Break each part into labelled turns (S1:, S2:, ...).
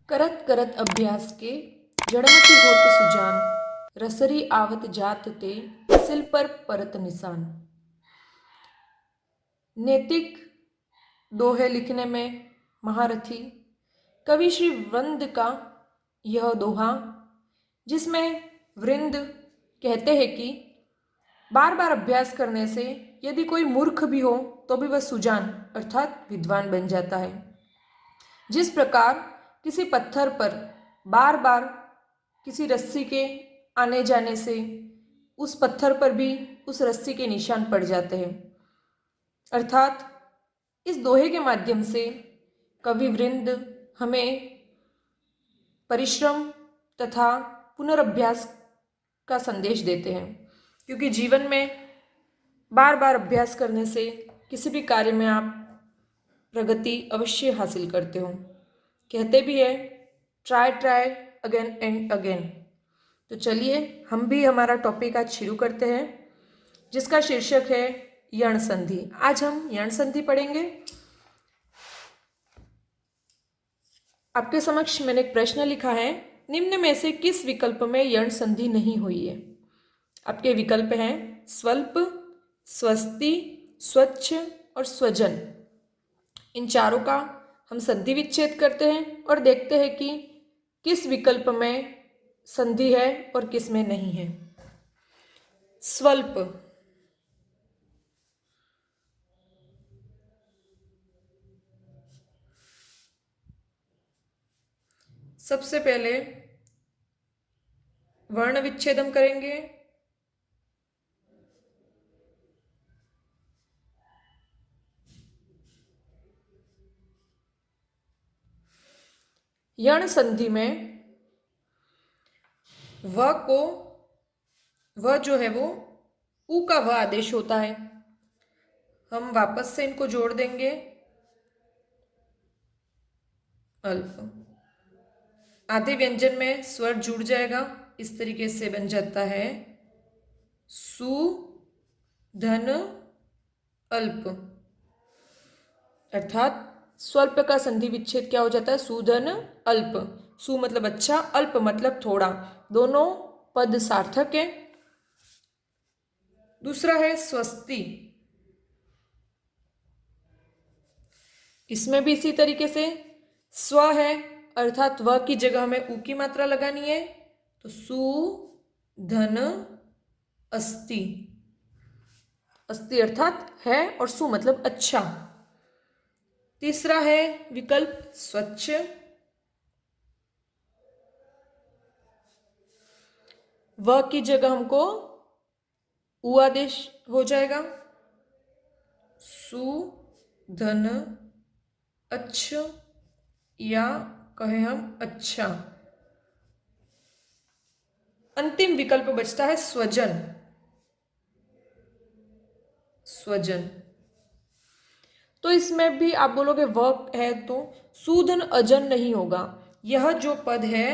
S1: करत करत अभ्यास के जड़मति होत सुजान, रसरी आवत जात ते सिल पर परत निशान। नैतिक दोहे लिखने में महारथी कवि श्री वृंद का यह दोहा, जिसमें वृंद कहते हैं कि बार बार अभ्यास करने से यदि कोई मूर्ख भी हो तो भी वह सुजान अर्थात विद्वान बन जाता है। जिस प्रकार किसी पत्थर पर बार बार किसी रस्सी के आने जाने से उस पत्थर पर भी उस रस्सी के निशान पड़ जाते हैं, अर्थात इस दोहे के माध्यम से कवि वृंद हमें परिश्रम तथा पुनर्अभ्यास का संदेश देते हैं, क्योंकि जीवन में बार बार अभ्यास करने से किसी भी कार्य में आप प्रगति अवश्य हासिल करते हो। कहते भी है try try again and again. तो चलिए हम भी हमारा टॉपिक आज शुरू करते हैं, जिसका शीर्षक है यण संधि। आज हम यण संधि पढ़ेंगे। आपके समक्ष मैंने एक प्रश्न लिखा है, निम्न में से किस विकल्प में यण संधि नहीं हुई है। आपके विकल्प हैं स्वल्प, स्वस्ति, स्वच्छ और स्वजन। इन चारों का हम संधि विच्छेद करते हैं और देखते हैं कि किस विकल्प में संधि है और किस में नहीं है। स्वल्प, सबसे पहले वर्ण विच्छेद हम करेंगे। यण संधि में व जो है वो उ का व आदेश होता है। हम वापस से इनको जोड़ देंगे। अल्प, आधे व्यंजन में स्वर जुड़ जाएगा, इस तरीके से बन जाता है सु धन अल्प, अर्थात स्वल्प का संधि विच्छेद क्या हो जाता है सुधन अल्प। सु मतलब अच्छा, अल्प मतलब थोड़ा, दोनों पद सार्थक है। दूसरा है स्वस्ति, इसमें भी इसी तरीके से स्व है अर्थात व की जगह हमें उ की मात्रा लगानी है, तो सु धन अस्ति। अस्ति अर्थात है और सु मतलब अच्छा। तीसरा है विकल्प स्वच्छ, व की जगह हमको उ आदेश हो जाएगा, सु धन अच्छ या कहें हम अच्छा। अंतिम विकल्प बचता है स्वजन। स्वजन, तो इसमें भी आप बोलोगे व है तो सुधन अजन नहीं होगा। यह जो पद है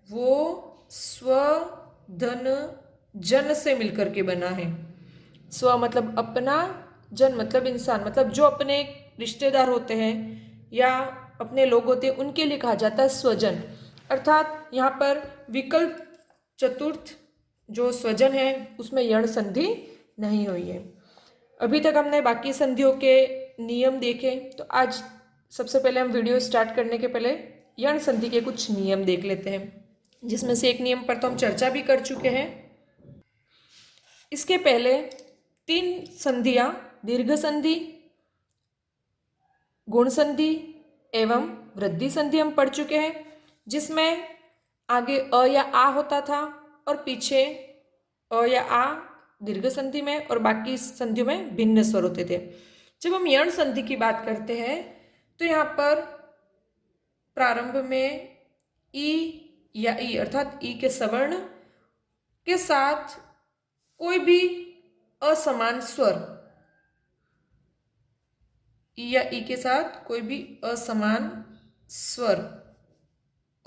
S1: वो स्व धन जन से मिलकर के बना है। स्व मतलब अपना, जन मतलब इंसान, मतलब जो अपने रिश्तेदार होते हैं या अपने लोग होते हैं उनके लिए कहा जाता है स्वजन। अर्थात यहाँ पर विकल्प चतुर्थ जो स्वजन है उसमें यण संधि नहीं हुई है। अभी तक हमने बाकी संधियों के नियम देखे, तो आज सबसे पहले हम वीडियो स्टार्ट करने के पहले यण संधि के कुछ नियम देख लेते हैं, जिसमें से एक नियम पर तो हम चर्चा भी कर चुके हैं। इसके पहले 3 संधियां दीर्घ संधि, गुण संधि एवं वृद्धि संधि हम पढ़ चुके हैं, जिसमें आगे अ या आ होता था और पीछे अ या आ दीर्घ संधि में और बाकी संधियों में भिन्न स्वर होते थे। जब हम यण संधि की बात करते हैं तो यहाँ पर प्रारंभ में ई या ई अर्थात ई के सवर्ण के साथ कोई भी असमान स्वर, ई या ई के साथ कोई भी असमान स्वर,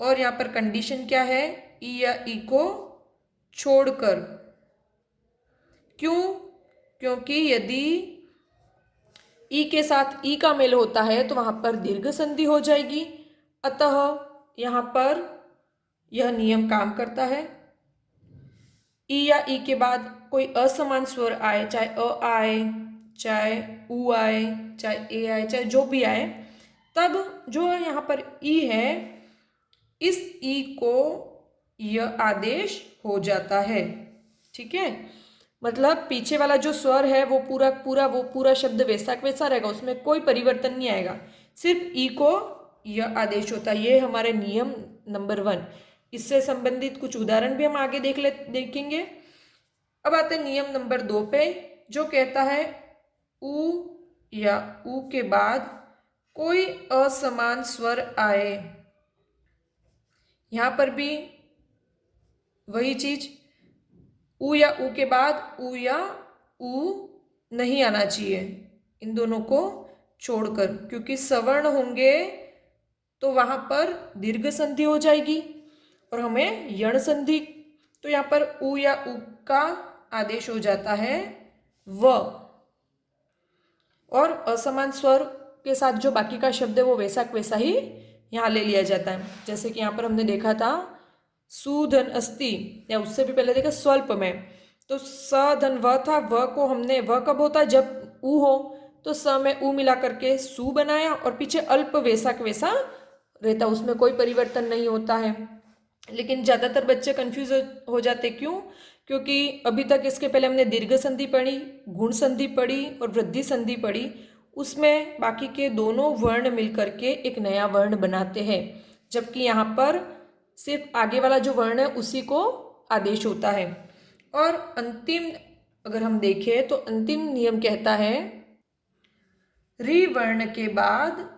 S1: और यहाँ पर कंडीशन क्या है, ई या ई को छोड़कर। क्यों? क्योंकि यदि ई के साथ ई का मेल होता है तो वहां पर दीर्घ संधि हो जाएगी, अतः यहाँ पर यह नियम काम करता है। ई या ई के बाद कोई असमान स्वर आए, चाहे अ आए, चाहे उ आए, चाहे ए आए, चाहे जो भी आए, तब जो यहाँ पर ई है, इस ई को यह आदेश हो जाता है। ठीक है, मतलब पीछे वाला जो स्वर है वो पूरा शब्द वैसा वैसा रहेगा, उसमें कोई परिवर्तन नहीं आएगा, सिर्फ ई को यह आदेश होता है। ये हमारे नियम नंबर 1। इससे संबंधित कुछ उदाहरण भी हम आगे देखेंगे। अब आते हैं नियम नंबर 2 पे, जो कहता है उ या उ के बाद कोई असमान स्वर आए। यहां पर भी वही चीज, उ या उ के बाद उ या उ नहीं आना चाहिए, इन दोनों को छोड़कर, क्योंकि सवर्ण होंगे तो वहां पर दीर्घ संधि हो जाएगी और हमें यण संधि, तो यहाँ पर उ या उ का आदेश हो जाता है व, और असमान स्वर के साथ जो बाकी का शब्द है वो वैसा ही यहाँ ले लिया जाता है। जैसे कि यहाँ पर हमने देखा था सुधन अस्ति, या उससे भी पहले देखा स्वल्प में, तो स धन व था, व को हमने, व कब होता है जब उ हो, तो स में उ मिला करके सु बनाया, और पीछे अल्प वैसा रहता, उसमें कोई परिवर्तन नहीं होता है। लेकिन ज़्यादातर बच्चे कंफ्यूज हो जाते, क्यों? क्योंकि अभी तक इसके पहले हमने दीर्घ संधि पढ़ी, गुण संधि पढ़ी और वृद्धि संधि पढ़ी, उसमें बाकी के दोनों वर्ण मिलकर के एक नया वर्ण बनाते हैं, जबकि यहाँ पर सिर्फ आगे वाला जो वर्ण है उसी को आदेश होता है। और अंतिम अगर हम देखें तो अंतिम नियम कहता है री वर्ण के बाद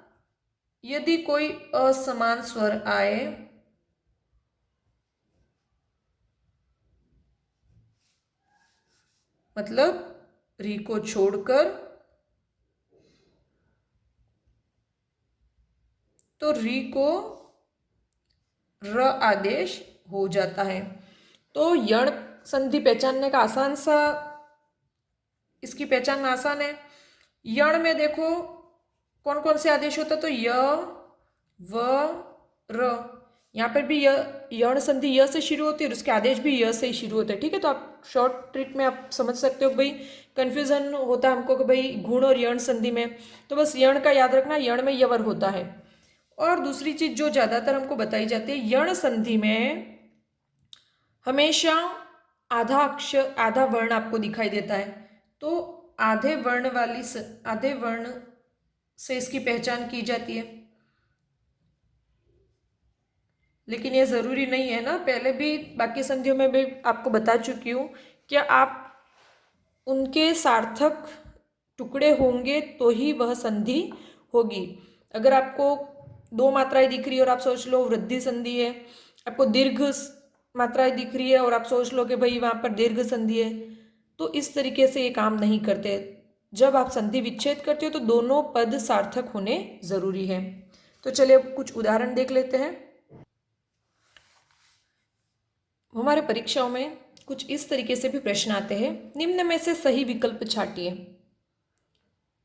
S1: यदि कोई असमान स्वर आए, मतलब री को छोड़कर, तो री को र आदेश हो जाता है। तो यण संधि पहचानने का आसान सा, इसकी पहचान आसान है। यण में देखो कौन कौन से आदेश होता है, तो य व र, यहाँ पर भी यण संधि य से शुरू होती है और उसके आदेश भी य से ही शुरू होते हैं। ठीक है, तो आप शॉर्ट ट्रिक में आप समझ सकते हो भाई, कंफ्यूजन होता है हमको कि भाई गुण और यण संधि में, तो बस यण का याद रखना, यण में यवर होता है। और दूसरी चीज जो ज्यादातर हमको बताई जाती है, यण संधि में हमेशा आधा अक्षर, आधा वर्ण आपको दिखाई देता है, तो आधे वर्ण से इसकी पहचान की जाती है। लेकिन ये जरूरी नहीं है ना, पहले भी बाकी संधियों में भी आपको बता चुकी हूँ कि आप उनके सार्थक टुकड़े होंगे तो ही वह संधि होगी। अगर आपको 2 मात्राएं दिख रही है और आप सोच लो वृद्धि संधि है, आपको दीर्घ मात्राएं दिख रही है और आप सोच लो कि भाई वहाँ पर दीर्घ संधि है, तो इस तरीके से ये काम नहीं करते। जब आप संधि विच्छेद करते हो तो दोनों पद सार्थक होने जरूरी है। तो चलिए अब कुछ उदाहरण देख लेते हैं। हमारे परीक्षाओं में कुछ इस तरीके से भी प्रश्न आते हैं, निम्न में से सही विकल्प छाटिए।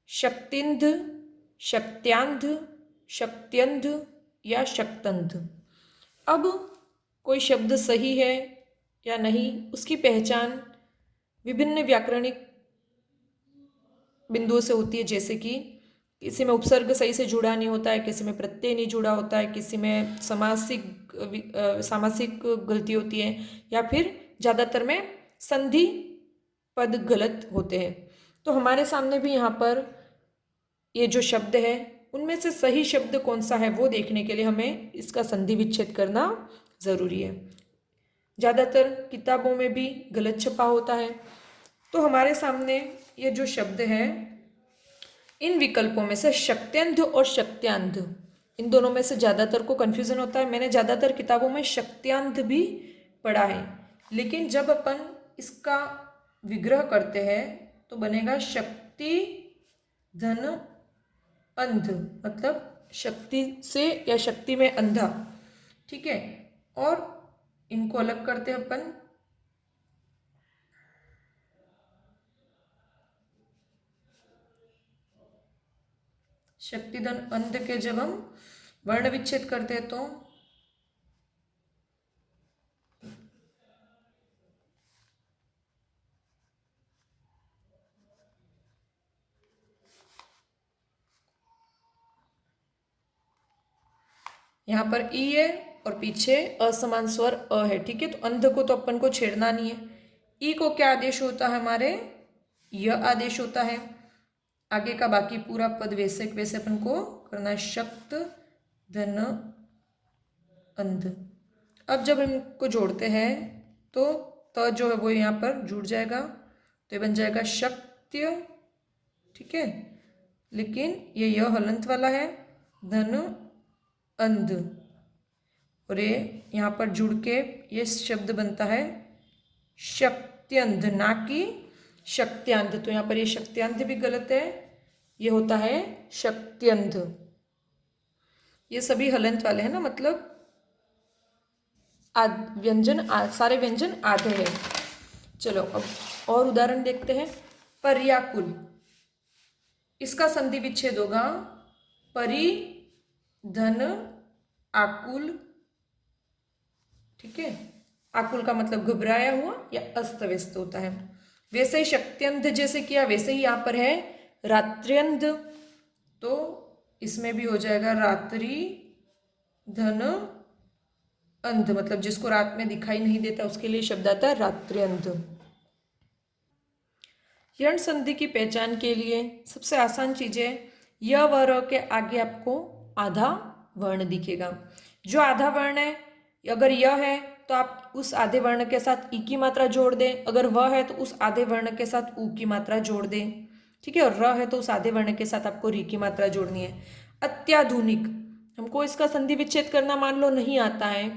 S1: शक्तिंध, शक्त्यांध, शक्त्यंध या शक्तंध। अब कोई शब्द सही है या नहीं, उसकी पहचान विभिन्न व्याकरणिक बिंदुओं से होती है, जैसे कि किसी में उपसर्ग सही से जुड़ा नहीं होता है, किसी में प्रत्यय नहीं जुड़ा होता है, किसी में सामासिक गलती होती है, या फिर ज़्यादातर में संधि पद गलत होते हैं। तो हमारे सामने भी यहाँ पर ये जो शब्द है उनमें से सही शब्द कौन सा है वो देखने के लिए हमें इसका संधि विच्छेद करना ज़रूरी है। ज़्यादातर किताबों में भी गलत छपा होता है। तो हमारे सामने ये जो शब्द है, इन विकल्पों में से शक्त्यंध और शक्त्यांध, इन दोनों में से ज़्यादातर को कन्फ्यूज़न होता है। मैंने ज़्यादातर किताबों में शक्त्यांध भी पढ़ा है, लेकिन जब अपन इसका विग्रह करते हैं तो बनेगा शक्ति धन अंध, मतलब शक्ति से या शक्ति में अंधा। ठीक है, और इनको अलग करते हैं अपन, शक्तिधन अंध के जब हम वर्ण विच्छेद करते हैं तो यहाँ पर ई है और पीछे असमान स्वर अ है, ठीक है। तो अंध को तो अपन को छेड़ना नहीं है। ई को क्या आदेश होता है हमारे, यह आदेश होता है। आगे का बाकी पूरा पद वैसे वैसे अपन को करना है, शक्त धन अंध। अब जब इनको जोड़ते हैं तो त जो है वो यहाँ पर जुड़ जाएगा, तो ये बन जाएगा शक्त्य, ठीक है। लेकिन ये य हलंत वाला है, धन अंध, और ये यहाँ पर जुड़ के ये शब्द बनता है शक्त्यंध, ना कि शक्त्यांध। तो यहाँ पर ये शक्त्यांध भी गलत है, ये होता है शक्त्यंध। ये सभी हलंत वाले हैं ना, मतलब व्यंजन सारे व्यंजन आधे हैं। चलो अब और उदाहरण देखते हैं। पर्याकुल, इसका संधि विच्छेद होगा परि धन आकुल, ठीक है। आकुल का मतलब घबराया हुआ या अस्त व्यस्त होता है। वैसे ही शक्त्यंध जैसे किया वैसे ही यहाँ पर है रात्र्यंध, तो इसमें भी हो जाएगा रात्रि धन अंध, मतलब जिसको रात में दिखाई नहीं देता उसके लिए शब्द आता है रात्र्यंध। यण संधि की पहचान के लिए सबसे आसान चीज है, य व र के आगे आपको आधा वर्ण दिखेगा। जो आधा वर्ण है, अगर य है तो आप उस आधे वर्ण के साथ ई की मात्रा जोड़ दें, अगर व है तो उस आधे वर्ण के साथ ऊ की मात्रा जोड़ दें, ठीक है। और र है तो उस आधे वर्ण के साथ आपको री की मात्रा जोड़नी है। अत्याधुनिक, हमको इसका संधि विच्छेद करना मान लो नहीं आता है,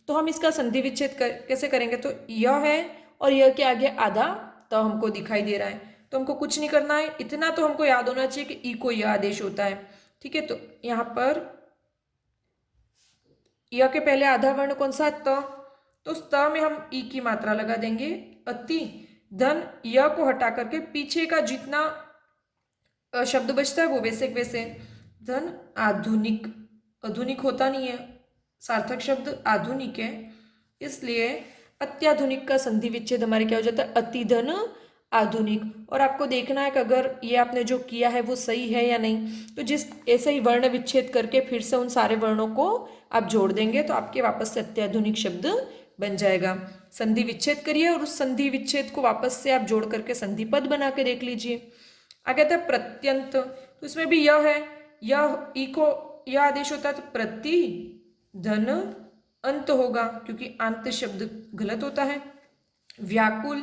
S1: तो हम इसका संधि विच्छेद कैसे करेंगे, तो य है और य के आगे आधा तो हमको दिखाई दे रहा है, तो हमको कुछ नहीं करना है, इतना तो हमको याद होना चाहिए कि ई को यह आदेश होता है, ठीक है। तो यहाँ पर य के पहले आधा वर्ण कौन सा, त, तो उस त में हम ई की मात्रा लगा देंगे अति, धन य को हटा करके पीछे का जितना शब्द बचता है वो वैसे वैसे, धन आधुनिक, आधुनिक होता नहीं है, सार्थक शब्द आधुनिक है, इसलिए अत्याधुनिक का संधि विच्छेद हमारे क्या हो जाता है, अति धन आधुनिक। और आपको देखना है कि अगर ये आपने जो किया है वो सही है या नहीं, तो जिस ऐसे ही वर्ण विच्छेद करके फिर से उन सारे वर्णों को आप जोड़ देंगे तो आपके वापस से अत्याधुनिक शब्द बन जाएगा। संधि विच्छेद करिए और उस संधि विच्छेद को वापस से आप जोड़ करके संधि पद बना के देख लीजिए। आगे था प्रत्यंत, तो इसमें भी यह है, यह ई को यह आदेश होता है, तो प्रति धन अंत होगा क्योंकि अंत शब्द गलत होता है। व्याकुल,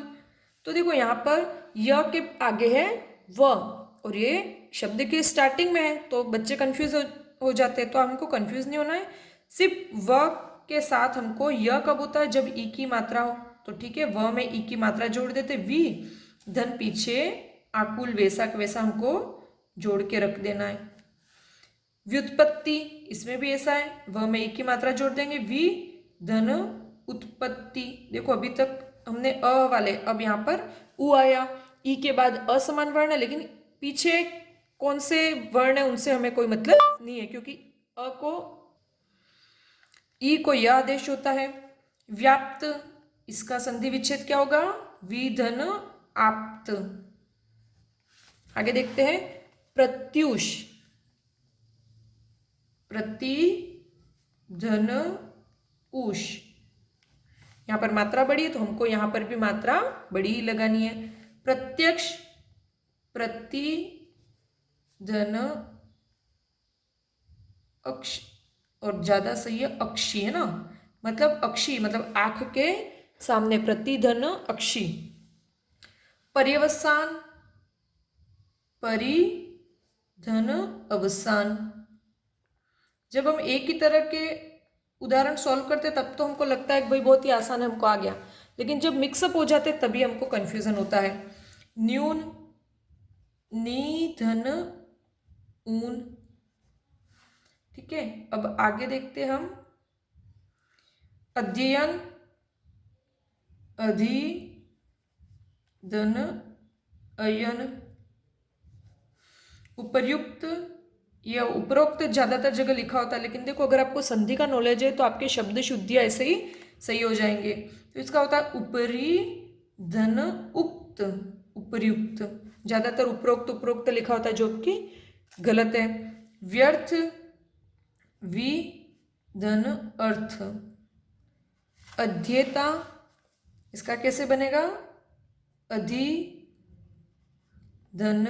S1: तो देखो यहाँ पर य के आगे है व और ये शब्द के स्टार्टिंग में है, तो बच्चे कंफ्यूज हो जाते हैं, तो हमको कंफ्यूज नहीं होना है। सिर्फ व के साथ हमको य कब होता है, जब ई की मात्रा हो, तो ठीक है, व में ई की मात्रा जोड़ देते, वी धन पीछे आकुल वैसा का वैसा हमको जोड़ के रख देना है। व्युत्पत्ति, इसमें भी ऐसा है, व में ई की मात्रा जोड़ देंगे, वी धन उत्पत्ति। देखो अभी तक हमने अ वाले, अब यहाँ पर उ आया, ई के बाद असमान वर्ण है, लेकिन पीछे कौन से वर्ण है उनसे हमें कोई मतलब नहीं है, क्योंकि अ को ई को यह आदेश होता है। व्याप्त, इसका संधि विच्छेद क्या होगा, वी धन आप्त। आगे देखते हैं प्रत्युष, प्रति धन उष, यहाँ पर मात्रा बड़ी है तो हमको यहाँ पर भी मात्रा बड़ी ही लगानी है। प्रत्यक्ष, प्रति धन अक्ष, और ज्यादा सही है अक्षी, है ना, मतलब अक्षी मतलब आंख के सामने, प्रति धन अक्षी। पर्यवसान, परि धन अवसान। जब हम एक ही तरह के उदाहरण सॉल्व करते तब तो हमको लगता है कि भाई बहुत ही आसान है, हमको आ गया, लेकिन जब मिक्सअप हो जाते तभी हमको कंफ्यूजन होता है। न्यून, नी धन ऊन, ठीक है। अब आगे देखते हम अध्ययन, अधि धन अयन। उपर्युक्त, यह उपरोक्त ज्यादातर जगह लिखा होता है, लेकिन देखो अगर आपको संधि का नॉलेज है तो आपके शब्द शुद्धियां ऐसे ही सही हो जाएंगे। तो इसका होता है उपरी धन उक्त, उपर्युक्त, ज्यादातर उपरोक्त उपरोक्त लिखा होता है जो कि गलत है। व्यर्थ, वी धन अर्थ। अध्येता, इसका कैसे बनेगा? अधि धन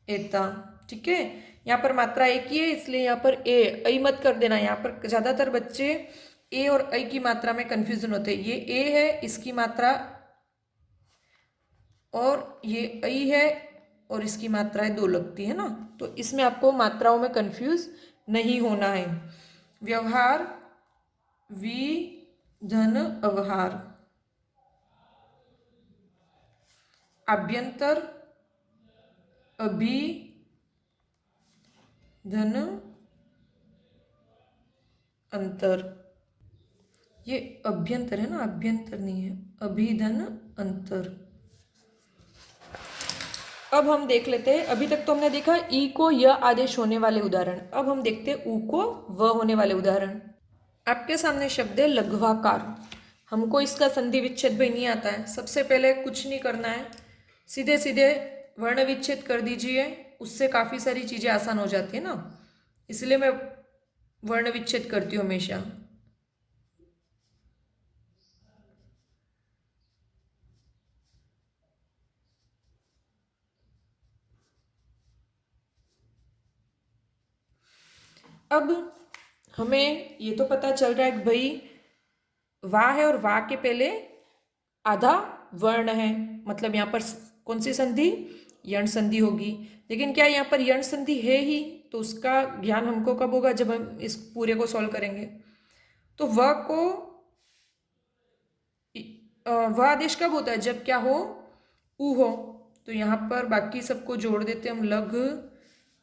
S1: एता। ठीक है, यहाँ पर मात्रा एक ही है इसलिए यहाँ पर ए ऐ मत कर देना। यहाँ पर ज्यादातर बच्चे ए और ऐ की मात्रा में कंफ्यूजन होते हैं। ये ए है, इसकी मात्रा, और ये ऐ है और इसकी मात्राएं दो लगती है ना, तो इसमें आपको मात्राओं में कंफ्यूज नहीं होना है। व्यवहार, वि धन अवहार। आभ्यंतर, अभि धन अंतर। ये अभ्यंतर है ना, आभ्यंतर नहीं है, अभिधन अंतर। अब हम देख लेते हैं, अभी तक तो हमने देखा ई को य आदेश होने वाले उदाहरण। अब हम देखते हैं उ को व होने वाले उदाहरण। आपके सामने शब्द है लघ्वाकार। हमको इसका संधि विच्छेद भी नहीं आता है। सबसे पहले कुछ नहीं करना है, सीधे सीधे वर्ण विच्छेद कर दीजिए, उससे काफ़ी सारी चीज़ें आसान हो जाती है ना, इसलिए मैं वर्ण विच्छेद करती हूँ हमेशा। अब हमें ये तो पता चल रहा है कि भाई वा है और वा के पहले आधा वर्ण है, मतलब यहाँ पर कौन सी संधि? यण संधि होगी। लेकिन क्या यहाँ पर यण संधि है ही? तो उसका ज्ञान हमको कब होगा? जब हम इस पूरे को सॉल्व करेंगे। तो व को व आदेश कब होता है? जब क्या हो? उ हो। तो यहाँ पर बाकी सबको जोड़ देते हम, लघ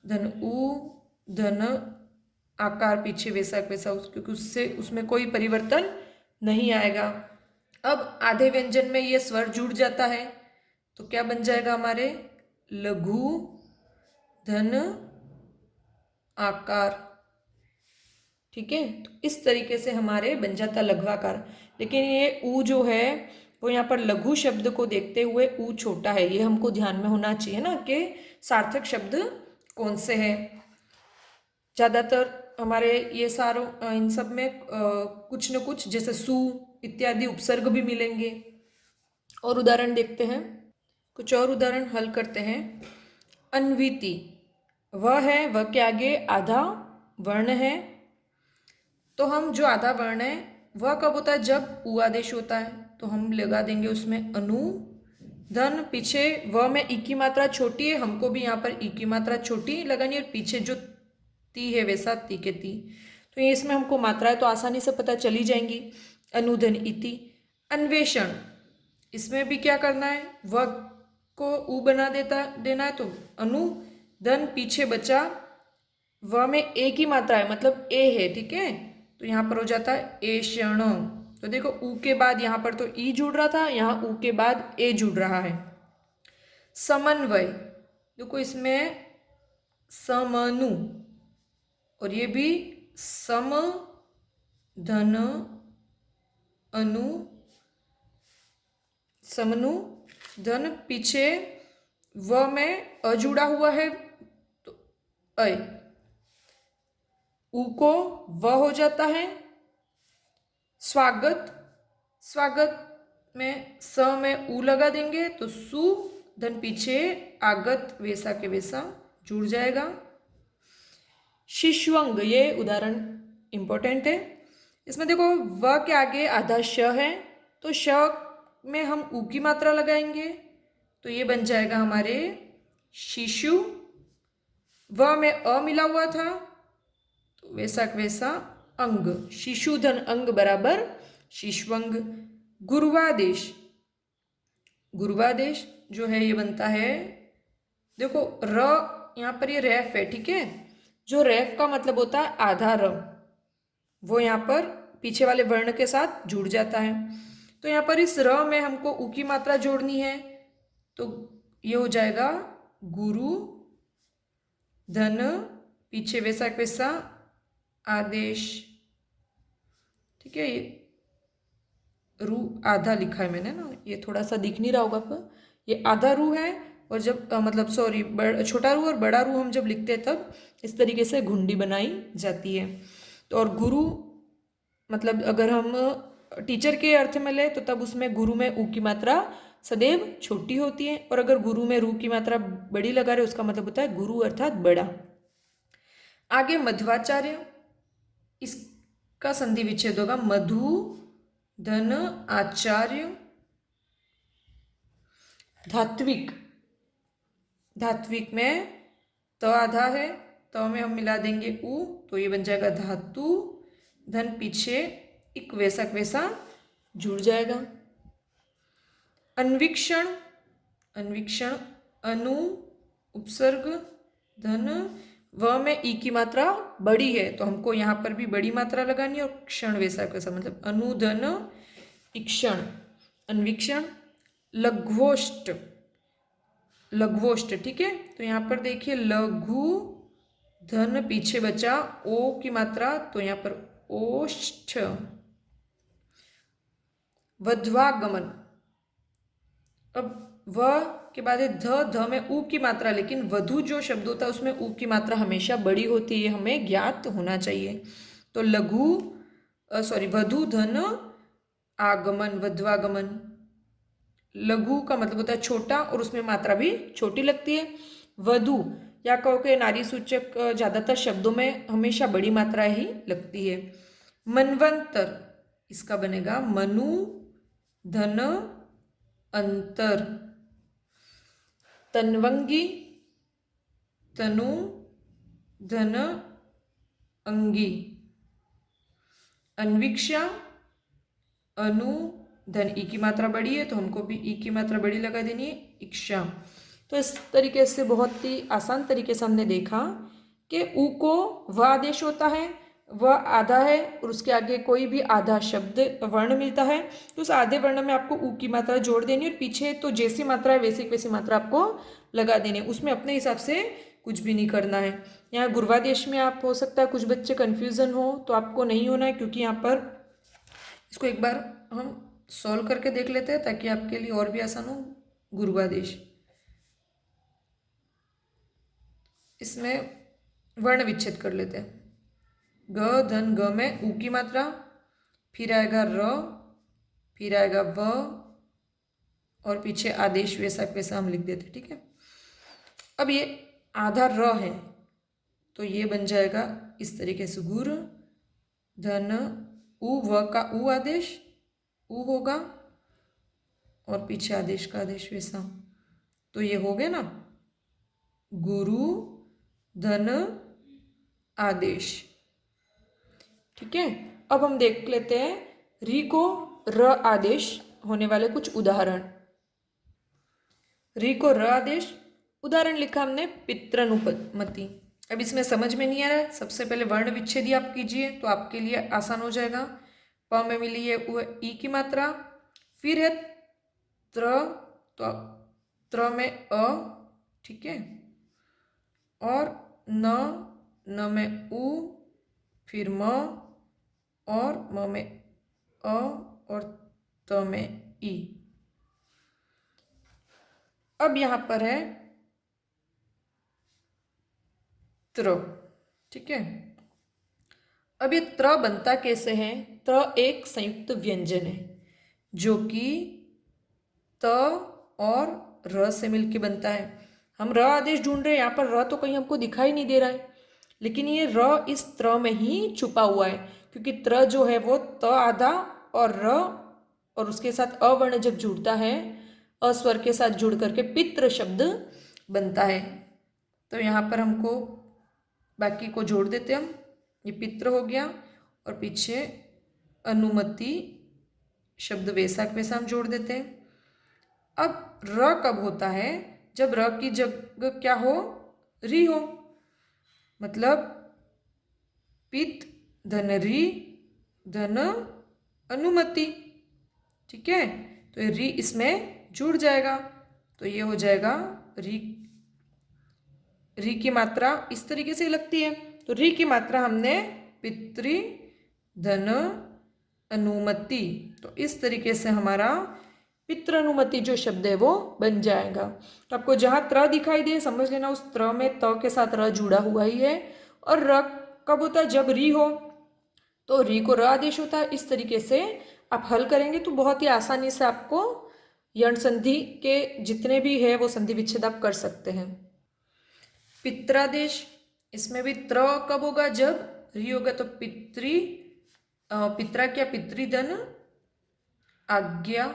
S1: धन उ धन आकार पीछे वैसा वैसा, क्योंकि उससे उसमें कोई परिवर्तन नहीं आएगा। अब आधे व्यंजन में ये स्वर जुड़ जाता है तो क्या बन जाएगा हमारे? लघु धन आकार। ठीक है, तो इस तरीके से हमारे बन जाता लघ्वाकार। लेकिन ये ऊ जो है वो यहाँ पर लघु शब्द को देखते हुए ऊ छोटा है, ये हमको ध्यान में होना चाहिए ना कि सार्थक शब्द कौन से हैं। ज़्यादातर हमारे ये सारों इन सब में कुछ न कुछ जैसे सु इत्यादि उपसर्ग भी मिलेंगे। और उदाहरण देखते हैं, कुछ और उदाहरण हल करते हैं। अन्विति, वह है, वह के आगे आधा वर्ण है, तो हम जो आधा वर्ण है वह कब होता है? जब उ आदेश होता है। तो हम लगा देंगे उसमें अनु धन, पीछे व में ई की मात्रा छोटी है, हमको भी यहाँ पर ई की मात्रा छोटी लगानी है, और पीछे जो ती है वैसा ती के ती। तो ये इसमें हमको मात्रा है तो आसानी से पता चली जाएंगी। अनुधन इति। अन्वेषण, इसमें भी क्या करना है? व को उ बना देना है, तो अनु धन पीछे बचा, व में ए की मात्रा है मतलब ए है। ठीक है, तो यहाँ पर हो जाता है एषण। तो देखो उ के बाद यहाँ पर तो ई जुड़ रहा था, यहाँ उ के बाद ए जुड़ रहा है। समन्वय, देखो इसमें समनु, और ये भी सम धन अनु, समनु धन, पीछे व में अ जुड़ा हुआ है तो अय, उ को व हो जाता है। स्वागत, स्वागत में स में उ लगा देंगे तो सु धन पीछे आगत वैसा के वैसा जुड़ जाएगा। शिष्वंग, ये उदाहरण इंपॉर्टेंट है। इसमें देखो व के आगे आधा श है, तो श में हम उ की मात्रा लगाएंगे तो ये बन जाएगा हमारे शिशु। व में अ मिला हुआ था तो वैसा वैसा अंग, शिशुधन अंग बराबर शिष्वंग। गुरुवादेश, गुरुवादेश जो है ये बनता है, देखो र यहाँ पर ये रेफ है। ठीक है, जो रेफ का मतलब होता है आधा र, वो यहाँ पर पीछे वाले वर्ण के साथ जुड़ जाता है। तो यहाँ पर इस र में हमको उ की मात्रा जोड़नी है तो ये हो जाएगा गुरु धन, पीछे वैसा वैसा आदेश। ठीक है, ये रू आधा लिखा है मैंने ना, ये थोड़ा सा दिख नहीं रहा होगा पर ये आधा रू है, और जब मतलब छोटा रू और बड़ा रू हम जब लिखते हैं तब इस तरीके से घुंडी बनाई जाती है। तो और गुरु मतलब अगर हम टीचर के अर्थ में ले तो तब उसमें गुरु में ऊ की मात्रा सदैव छोटी होती है, और अगर गुरु में रू की मात्रा बड़ी लगा रहे उसका मतलब होता है गुरु अर्थात बड़ा। आगे मध्वाचार्य, इसका संधि विच्छेद होगा मधु धन आचार्य। धात्विक, धात्विक में त आधा है, त में हम मिला देंगे उ तो ये बन जाएगा धातु, धन पीछे इक वैसा वैसा जुड़ जाएगा। अन्वीक्षण, अन्वीक्षण अनु उपसर्ग धन, व में ई की मात्रा बड़ी है तो हमको यहाँ पर भी बड़ी मात्रा लगानी है, और क्षण वैसा वैसा मतलब अनुधन इक्षण, अन्वीक्षण। लघ्वोष्ट, लघ्वोष्ट, ठीक है। तो यहाँ पर देखिए लघु धन पीछे बचा ओ की मात्रा तो यहाँ पर ओष्ठ। वध्वागमन, अब व के बाद है ध में ऊ की मात्रा, लेकिन वधु जो शब्द होता है उसमें ऊ की मात्रा हमेशा बड़ी होती है, हमें ज्ञात होना चाहिए। तो वधु धन आगमन, वध्वागमन। लघु का मतलब होता है छोटा और उसमें मात्रा भी छोटी लगती है। वधु या कहो कि नारी सूचक ज्यादातर शब्दों में हमेशा बड़ी मात्रा ही लगती है। मनवंतर, इसका बनेगा मनु धन अंतर। तन्वंगी, तनु धन अंगी। अन्वीक्षा, अनु धन ई की मात्रा बड़ी है तो हमको भी ई की मात्रा बड़ी लगा देनी है, इक्षा। तो इस तरीके से बहुत ही आसान तरीके से हमने देखा कि ऊ को व आदेश होता है, वह आधा है और उसके आगे कोई भी आधा शब्द वर्ण मिलता है तो उस आधे वर्ण में आपको ऊ की मात्रा जोड़ देनी और पीछे तो जैसी मात्रा है वैसी वैसी मात्रा आपको लगा देनी है, उसमें अपने हिसाब से कुछ भी नहीं करना है। यहाँ गुर्वादेश में आप हो सकता है कुछ बच्चे कन्फ्यूज़न हो तो आपको नहीं होना है, क्योंकि यहाँ पर इसको एक बार हम सॉल्व करके देख लेते हैं ताकि आपके लिए और भी आसान हो। गुर्वादेश, इसमें वर्ण विच्छेद कर लेते हैं। ग धन ग में ऊ की मात्रा, फिर आएगा र, फिर आएगा व और पीछे आदेश वैसा वैसा हम लिख देते, ठीक है। अब ये आधा र है तो ये बन जाएगा इस तरीके से गुर धन ऊ, व का ऊ आदेश ऊ होगा और पीछे आदेश का आदेश वैसा, तो ये हो गया ना गुरु धन आदेश, ठीक है। अब हम देख लेते हैं री को र आदेश होने वाले कुछ उदाहरण। री को र आदेश उदाहरण लिखा हमने पितृनुमति। अब इसमें समझ में नहीं आ रहा है, सबसे पहले वर्ण विच्छेदी आप कीजिए तो आपके लिए आसान हो जाएगा। प में मिली है ई की मात्रा, फिर है त्र तो त्र में अ, ठीक है, और न में उ, फिर म और म में अ और त में ई। अब यहाँ पर है त्र, ठीक है। अब ये त्र बनता कैसे है? त्र एक संयुक्त व्यंजन है जो कि त और र से मिलके बनता है। हम र आदेश ढूंढ रहे हैं, यहाँ पर र तो कहीं हमको दिखाई नहीं दे रहा है, लेकिन ये र इस त्र में ही छुपा हुआ है, क्योंकि त्र जो है वो त आधा और र और उसके साथ अवर्ण जब जुड़ता है, अस्वर के साथ जुड़ करके पितृ शब्द बनता है। तो यहाँ पर हमको बाकी को जोड़ देते हम, ये पितृ हो गया और पीछे अनुमति शब्द वैसा वैसा हम जोड़ देते हैं। अब र कब होता है? जब र की जगह क्या हो? री हो, मतलब पित धन री धन अनुमति, ठीक है। तो ये री इसमें जुड़ जाएगा तो ये हो जाएगा री की मात्रा इस तरीके से लगती है। तो री की मात्रा हमने पितृ धन अनुमति, तो इस तरीके से हमारा पितृ अनुमति जो शब्द है वो बन जाएगा। तो आपको जहाँ त्र दिखाई दे समझ लेना उस त्र में त के साथ र जुड़ा हुआ ही है। और र कब होता है? जब री हो। तो री को र आदेश होता है। इस तरीके से आप हल करेंगे तो बहुत ही आसानी से आपको यण संधि के जितने भी है वो संधि विच्छेद आप कर सकते हैं। पित्रादेश, इसमें भी त्र कब होगा? जब री होगा। तो पित्रा क्या? पितृधन आज्ञा।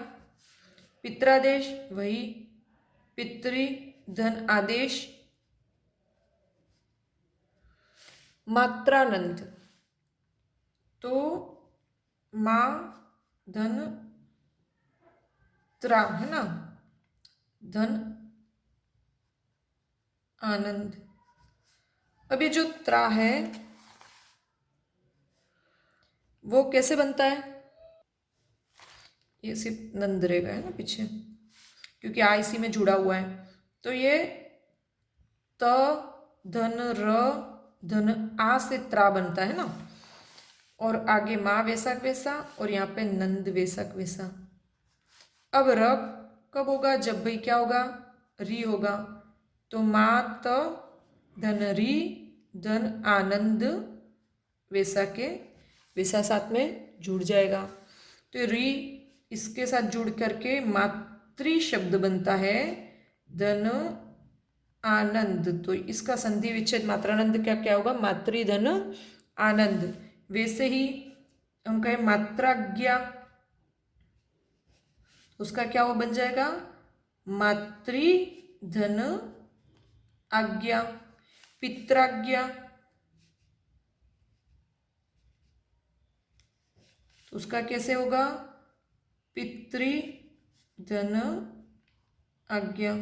S1: पित्रादेश वही पितृधन आदेश। मात्रानंद, तो माँ धन त्रा है ना, धन आनंद। अब ये जो त्रा है वो कैसे बनता है? ये सिर्फ नंद रहेगा है ना पीछे, क्योंकि आ इसी में जुड़ा हुआ है। तो ये त धन र धन आ से त्रा बनता है ना, और आगे माँ वैसा वैसा, और यहाँ पे नंद वैसा वैसा। अब र कब होगा? जब भाई क्या होगा? री होगा। तो माँ त धन री धन आनंद वैसा के वैसा साथ में जुड़ जाएगा। तो री इसके साथ जुड़ करके मातृ शब्द बनता है, धन आनंद। तो इसका संधि विच्छेद मात्रानंद क्या क्या होगा? मातृ धन आनंद। वैसे ही हम कहें मात्राज्ञा, उसका क्या वो बन जाएगा? मातृ धन आज्ञा। पित्राज्ञा, उसका कैसे होगा? पितृ धन आज्ञा।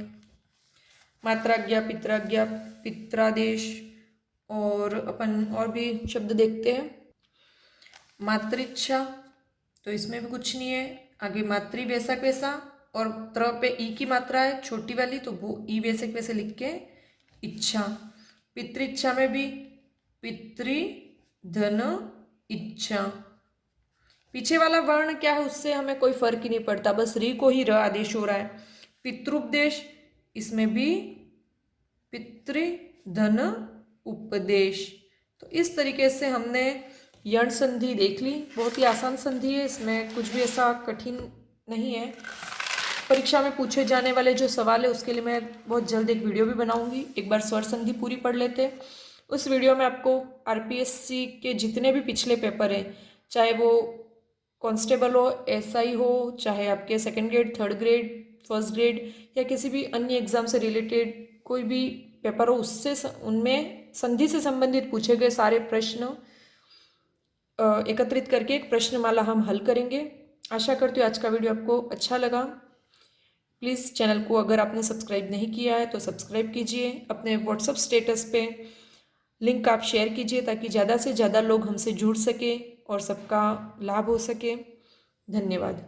S1: मात्राज्ञा, पित्राज्ञा, पित्रादेश। और अपन और भी शब्द देखते हैं। मातृच्छा, तो इसमें भी कुछ नहीं है, आगे मातृ वैसा वैसा, और त्र पे ई की मात्रा है छोटी वाली, तो वो ई वैसे वैसे लिख के इच्छा। पितृच्छा में भी पितृ धन इच्छा। पीछे वाला वर्ण क्या है उससे हमें कोई फर्क ही नहीं पड़ता, बस री को ही र आदेश हो रहा है। पितृपदेश, इसमें भी पितृ धन उपदेश। तो इस तरीके से हमने यण संधि देख ली। बहुत ही आसान संधि है, इसमें कुछ भी ऐसा कठिन नहीं है। परीक्षा में पूछे जाने वाले जो सवाल है उसके लिए मैं बहुत जल्द एक वीडियो भी बनाऊंगी। एक बार स्वर संधि पूरी पढ़ लेते। उस वीडियो में आपको आरपीएससी के जितने भी पिछले पेपर हैं, चाहे वो कांस्टेबल हो, एसआई हो, चाहे आपके second grade, third grade, first grade, या किसी भी अन्य एग्जाम से रिलेटेड कोई भी पेपर हो, उससे उनमें संधि से संबंधित पूछे गए सारे प्रश्न एकत्रित करके एक प्रश्नमाला हम हल करेंगे। आशा करती हूँ आज का वीडियो आपको अच्छा लगा। प्लीज़ चैनल को अगर आपने सब्सक्राइब नहीं किया है तो सब्सक्राइब कीजिए। अपने व्हाट्सएप स्टेटस पे लिंक आप शेयर कीजिए ताकि ज़्यादा से ज़्यादा लोग हमसे जुड़ सके और सबका लाभ हो सके। धन्यवाद।